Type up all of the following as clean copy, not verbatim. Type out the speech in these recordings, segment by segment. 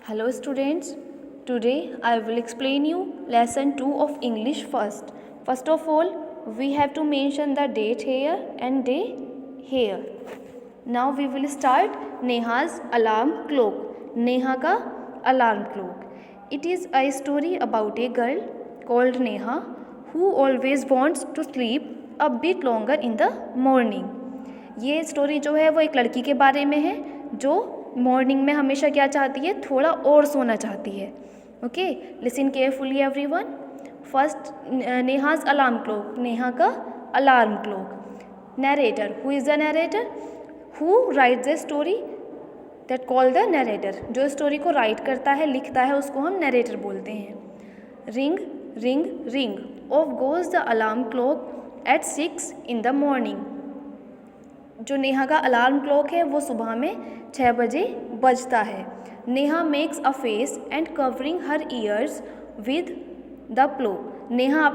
Hello students, today I will explain you lesson 2 of English first. First of all, we have to mention the date here and day here. Now we will start Neha's alarm clock. Neha का alarm clock. It is a story about a girl called Neha who always wants to sleep a bit longer in the morning. ये story जो है वो एक लड़की के बारे में है जो मॉर्निंग में हमेशा क्या चाहती है, थोड़ा और सोना चाहती है. Okay, listen carefully everyone. First, Neha's alarm clock, Neha का alarm clock. Narrator, who is the narrator? Who write the story that call the narrator. जो स्टोरी को राइट करता है, लिखता है, उसको हम नरेटर बोलते हैं. Ring ring ring off goes the alarm clock at 6 in the morning. जो नेहा का अलार्म क्लॉक है वो सुबह में 6 बजे बजता है. Neha makes a face and covering her ears with the pillow. Neha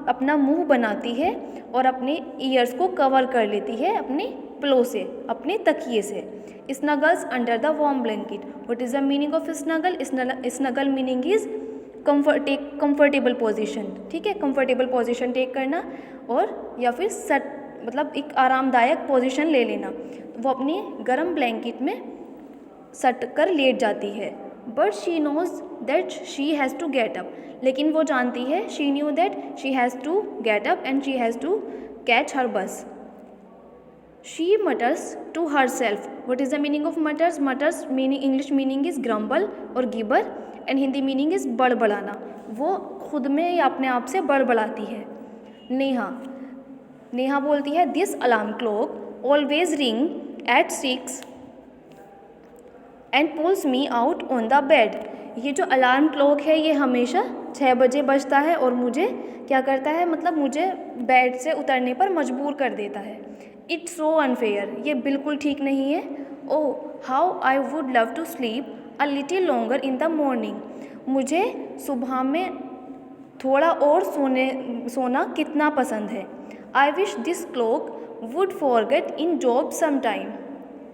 अपना मुंह बनाती है और अपने ईयर्स को कवर कर लेती है अपने प्लो से, अपने तकिए से. Snuggles under the warm blanket. What is the meaning of snuggle? Snuggle meaning is comfortable position. ठीक है, कंफर्टेबल पोजीशन टेक करना और या फिर सट मतलब एक आरामदायक पोजीशन ले लेना. वो अपने गर्म ब्लैंकेट में सट कर लेट जाती है. But she knows that she has to get up. लेकिन वो जानती है, she knew that she has to get up and she has to catch her bus. She mutters to herself. What is the meaning of mutters? Mutters meaning, English meaning is grumble और gibber and Hindi meaning is बड़बड़ाना. वो खुद में या अपने आप से बड़बड़ाती है. नेहा बोलती है, this alarm clock always ring at 6 and pulls me out on the bed. ये जो अलार्म क्लॉक है ये हमेशा 6 बजे बजता है और मुझे क्या करता है, मतलब मुझे बेड से उतरने पर मजबूर कर देता है. It's so unfair. ये बिल्कुल ठीक नहीं है. Oh how I would love to sleep a little longer in the morning. मुझे सुबह में थोड़ा और सोना कितना पसंद है. I wish this clock would forget in job sometime.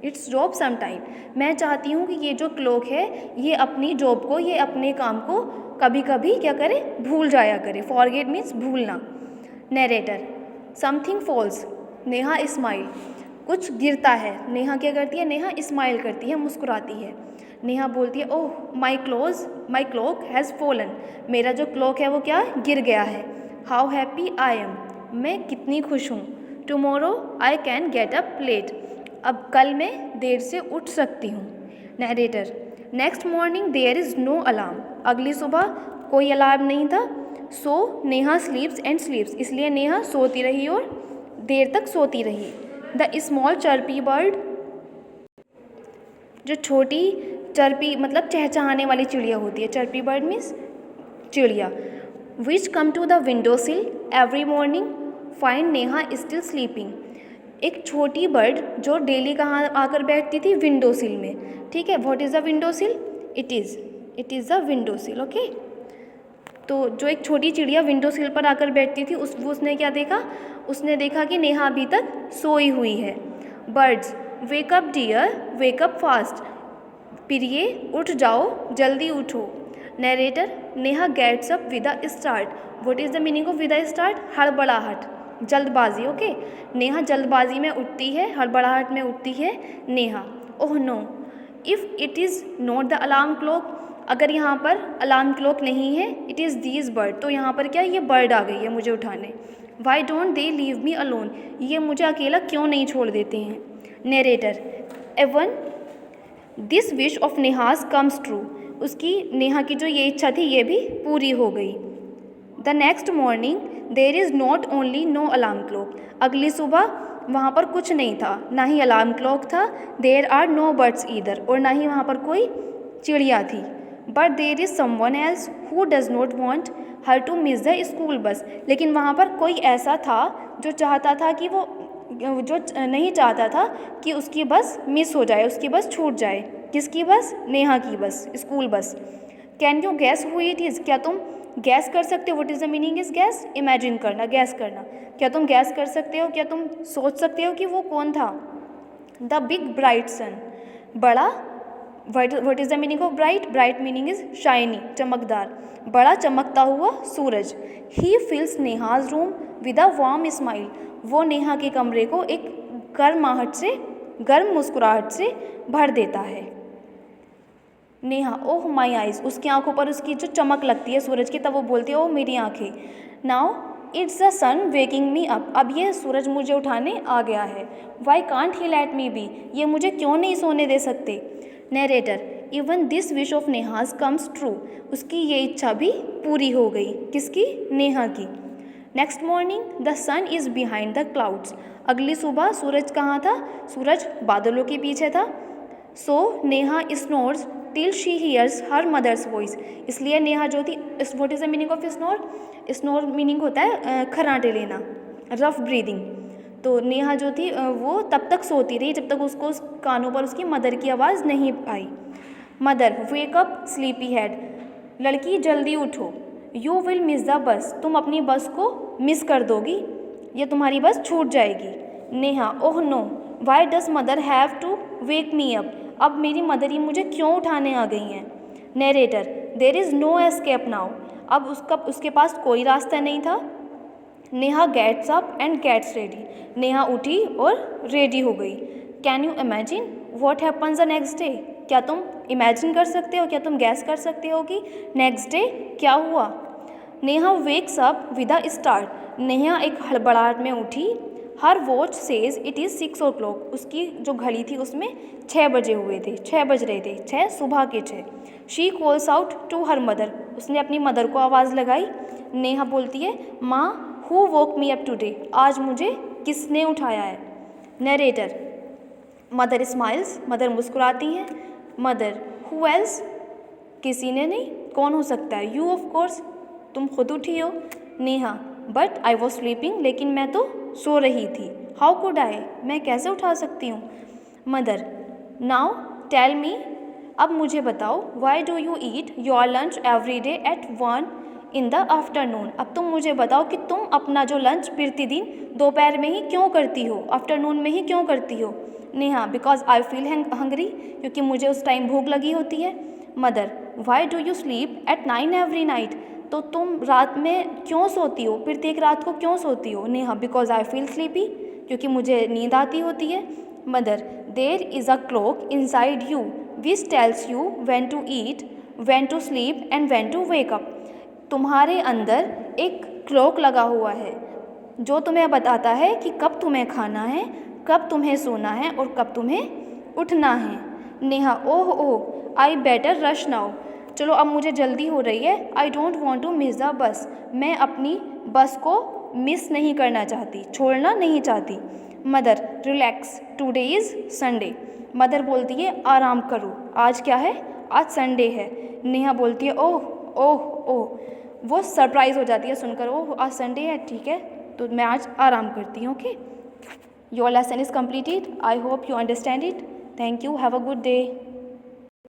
Its job sometime. मैं चाहती हूँ कि ये जो क्लॉक है ये अपनी जॉब को, ये अपने काम को कभी कभी क्या करे, भूल जाया करे. फॉरगेट मीन्स भूलना. Narrator, something false. Neha smile. कुछ गिरता है. नेहा क्या करती है? नेहा स्माइल करती है, मुस्कुराती है. नेहा बोलती है, oh my clock has fallen. मेरा जो क्लॉक है वो क्या, गिर गया है. How happy I am. मैं कितनी खुश हूँ. Tomorrow I can get up late. अब कल मैं देर से उठ सकती हूँ. Narrator, next morning there is no alarm. अगली सुबह कोई अलार्म नहीं था. So Neha sleeps and sleeps. इसलिए नेहा सोती रही और देर तक सोती रही. The small chirpy bird. जो छोटी चर्पी मतलब चहचहाने वाली चिड़िया होती है. चर्पी बर्ड मीन्स चिड़िया. Which come to the window sill every morning find Neha still sleeping. एक छोटी बर्ड जो डेली कहाँ आकर बैठती थी, विंडो सिल में. ठीक है, व्हाट इज़ द विंडो सिल? इट इज़ द विंडो सिल. ओके, तो जो एक छोटी चिड़िया विंडो सिल पर आकर बैठती थी उसने क्या देखा? उसने देखा कि नेहा अभी तक सोई हुई है. Birds, wake up dear, wake up fast. प्रिय उठ जाओ, जल्दी उठो. Narrator, Neha gets up with a start. What is the meaning of with a start? हड़बड़ाहट, जल्दबाजी. ओके, नेहा जल्दबाजी में उठती है, हड़बड़ाहट में उठती है Neha. Oh no, if it is not the alarm clock. अगर यहाँ पर अलार्म क्लॉक नहीं है, इट इज़ दीज बर्ड. तो यहाँ पर क्या, ये बर्ड आ गई है मुझे उठाने. Why don't they leave me alone. ये मुझे अकेला क्यों नहीं छोड़ देते हैं. Narrator, even this wish of Neha's comes true. उसकी, नेहा की जो ये इच्छा थी ये भी पूरी हो गई. The next morning there is not only no alarm clock. अगली सुबह वहाँ पर कुछ नहीं था, ना ही अलार्म क्लॉक था. There are no birds either. और ना ही वहाँ पर कोई चिड़िया थी. But there is someone else who does not want her to miss the school bus. लेकिन वहाँ पर कोई ऐसा था जो चाहता था कि वो जो नहीं चाहता था कि उसकी बस मिस हो जाए, उसकी बस छूट जाए. किसकी बस? नेहा की बस, school bus. Can you gas who it is. क्या तुम गैस कर सकते हो? What is the meaning is gas? Imagine करना, गैस करना. क्या तुम गैस कर सकते हो, क्या तुम सोच सकते हो कि वो कौन था? The big bright sun. बड़ा what is the meaning of bright? Bright meaning is shiny, चमकदार, बड़ा चमकता हुआ सूरज। He fills Neha's room with a warm smile, वो नेहा के कमरे को एक गर्म मुस्कुराहट से भर देता है। नेहा, ओह माई आइज़, उसकी आंखों पर उसकी जो चमक लगती है सूरज की, तब वो बोलती है ओह मेरी आंखें। Now it's the sun waking me up, अब ये सूरज मुझे उठाने आ गया है। Why can't he let me be, ये मुझे क्यों नहीं सोने दे सकते। Narrator, even this wish of Neha's comes true, उसकी ये इच्छा भी पूरी हो गई। किसकी? नेहा की। Next morning the sun is behind the clouds, अगली सुबह सूरज कहाँ था? सूरज बादलों के पीछे था। So Neha snores till she hears her mother's voice, इसलिए नेहा जो थी, what is the meaning of snore? Snore meaning होता है खर्राटे लेना, रफ ब्रीदिंग। तो नेहा जो थी वो तब तक सोती रही जब तक उसको उस कानों पर उसकी मदर की आवाज़ नहीं आई। Mother, wake up sleepy head, लड़की जल्दी उठो। यू विल मिस द बस, तुम अपनी बस को मिस कर दोगी, ये तुम्हारी बस छूट जाएगी। Neha, oh no, why does mother have to wake me up, अब मेरी मदर ही मुझे क्यों उठाने आ गई हैं। Narrator, there is no escape now, अब उसके पास कोई रास्ता नहीं था। Neha gets up and gets ready, Neha उठी और रेडी हो गई। Can you imagine what happens the next day, क्या तुम इमेजिन कर सकते हो, क्या तुम गैस कर सकते हो कि नेक्स्ट डे क्या हुआ। Neha wakes up with a start, Neha एक हड़बड़ाहट में उठी। Her watch says it is 6 o'clock, उसकी जो घड़ी थी उसमें 6 बजे हुए थे, 6 बज रहे थे, 6 सुबह के 6। She calls out to her mother, उसने अपनी मदर को आवाज़ लगाई। नेहा बोलती है माँ, who woke me up today, आज मुझे किसने उठाया है। नरेटर, मदर स्माइल्स, मदर मुस्कुराती हैं। मदर, हु एल्स, किसी ने नहीं, कौन हो सकता है। यू ऑफ कोर्स, तुम खुद उठी हो। Neha, but I was sleeping, लेकिन मैं तो सो रही थी। हाउ कुड आई, मैं कैसे उठा सकती हूँ। मदर, नाउ टेल मी, अब मुझे बताओ, why do you eat your lunch every day at 1 in the afternoon, अब तुम मुझे बताओ कि तुम अपना जो लंच प्रतिदिन दोपहर में ही क्यों करती हो, आफ्टरनून में ही क्यों करती हो। Neha, because I feel hungry, क्योंकि मुझे उस टाइम भूख लगी होती है। Mother, why do you sleep at 9 every night, तो तुम रात में क्यों सोती हो, प्रत्येक रात को क्यों सोती हो। Neha, because I feel sleepy, क्योंकि मुझे नींद आती होती है। Mother, there is a clock inside you which tells you when to eat, when to sleep and when to wake up, तुम्हारे अंदर एक क्लॉक लगा हुआ है जो तुम्हें बताता है कि कब तुम्हें खाना है, कब तुम्हें सोना है और कब तुम्हें उठना है। Neha, oh oh, I better rush now, चलो अब मुझे जल्दी हो रही है। I don't want to miss the bus, मैं अपनी बस को मिस नहीं करना चाहती, छोड़ना नहीं चाहती। Mother, relax, today is Sunday, mother बोलती है आराम करो, आज क्या है, आज संडे है। नेहा बोलती है ओह ओह ओह, वो सरप्राइज़ हो जाती है सुनकर, ओह आज संडे है, ठीक है तो मैं आज आराम करती हूँ। Okay, your lesson is completed, I hope you understand it. Thank you, have a good day.